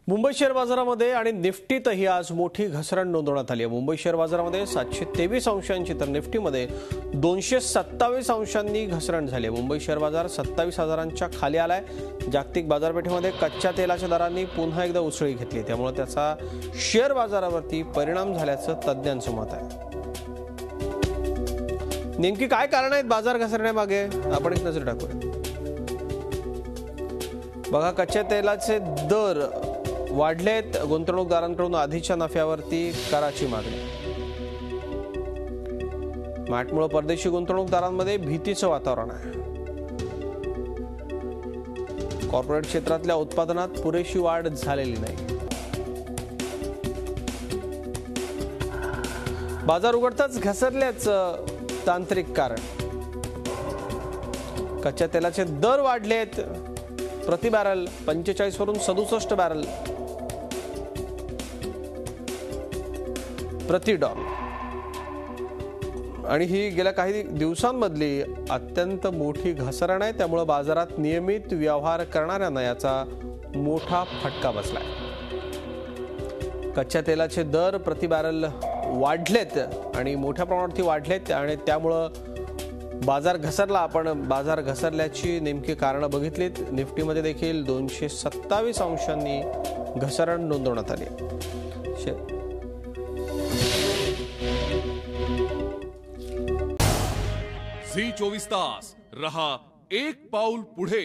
Mumbai share बाजारामध्ये आणि निफ्टीतही आज मोठी घसरण नोंदवण्यात आली आहे। मुंबई शेअर बाजारामध्ये 723 अंशांची तर निफ्टीमध्ये 227 अंशांनी घसरण झाली आहे। मुंबई शेअर बाजार 27,000च्या खाली आलाय। जागतिक बाजारपेठेमध्ये कच्च्या तेलाच्या दरांनी पुन्हा एकदा उसळी घेतली, त्यामुळे त्याचा शेअर बाजारावरती परिणाम झाल्याचं तज्ञांचं मत आहे। नेमकी काय कारण आहेत बाजार घसरण्यामागे, आपण एक नजर टाकूया। बघा, कच्च्या तेलाचे दर वाढलेत, गुंतवणूकदारांकडून आधीच्या नफ्यावरती कराची मागणी। मॅटमुळे परदेशी गुंतवणूकदारांमध्ये भीतीचं वातावरण आहे। कॉर्पोरेट क्षेत्रातल्या उत्पादनात पुरेशी वाढ झालेली नाही। बाजार उघडताच घसरल्याचं तांत्रिक कारण, कच्च्या तेलाचे दर वाढलेत, प्रति बॅरल 45 वरून 67 बॅरल प्रति डॉलर, आणि ही गेल्या काही दिवसांमधली अत्यंत मोठी घसरण आहे। त्यामुळे बाजारात नियमित व्यवहार करणाऱ्यांना याचा मोठा फटका बसलाय। कच्च्या तेलाचे दर प्रति बॅरल वाढलेत आणि मोठ्या प्रमाणात वाढलेत, आणि त्यामुळे बाजार घसरला। आपण बाजार घसरल्याची नेमकी कारणं बघितलीत। निफ्टीमध्ये देखील 227 अंशांनी घसरण नोंदवण्यात आली। झी 24 तास रहा एक पाऊल पुढे।